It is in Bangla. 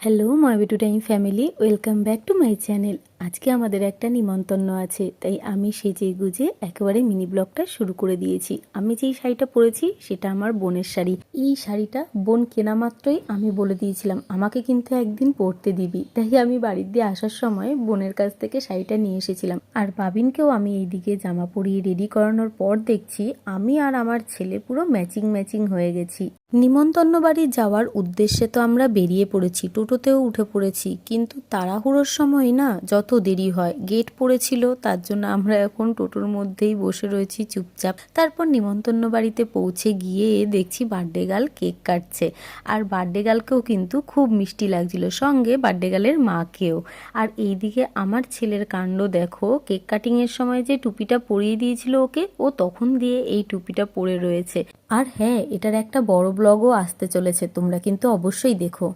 হ্যালো ময়বিটু time family, welcome back to my channel. আজকে আমাদের একটা নিমন্ত্রণ আছে, তাই আমি সেজে গুজে একেবারে মিনি ব্লগটা শুরু করে দিয়েছি। আমি যেই শাড়িটা পরেছি সেটা আমার বোনের শাড়ি। এই শাড়িটা বোন কেনা মাত্রই আমি বলে দিয়েছিলাম আমাকে কিন্তু একদিন পরতে দিবি, তাই আমি বাড়ির দিয়ে আসার সময় বোনের কাছ থেকে শাড়িটা নিয়ে এসেছিলাম। আর বাবিনকেও আমি এইদিকে জামা পরিয়ে রেডি করানোর পর দেখছি আমি আর আমার ছেলে পুরো ম্যাচিং ম্যাচিং হয়ে গেছি। নিমন্ত্রণ বাড়ি যাওয়ার উদ্দেশ্যে তো আমরা বেরিয়ে পড়েছি, টোটোতেও উঠে পড়েছি, কিন্তু তাড়াহুড়োর সময় না যত দেরি হয়। গেট পড়েছিল, তার জন্য আমরা এখন টোটোর মধ্যেই বসে রয়েছি চুপচাপ। তারপর নিমন্ত্রণ বাড়িতে পৌঁছে গিয়ে দেখছি বার্থডে গার্ল কেক কাটছে, আর বার্থডে গার্লকেও কিন্তু খুব মিষ্টি লাগছিল, সঙ্গে বার্থডে গার্লের মাকেও। আর এইদিকে আমার ছেলের কাণ্ড দেখো, কেক কাটিংয়ের সময় যে টুপিটা পরিয়ে দিয়েছিল ওকে, ও তখন দিয়ে এই টুপিটা পরে রয়েছে। আর হ্যাঁ, এটার একটা বড় ব্লগও আসতে চলেছে, তোমরা কিন্তু অবশ্যই দেখো।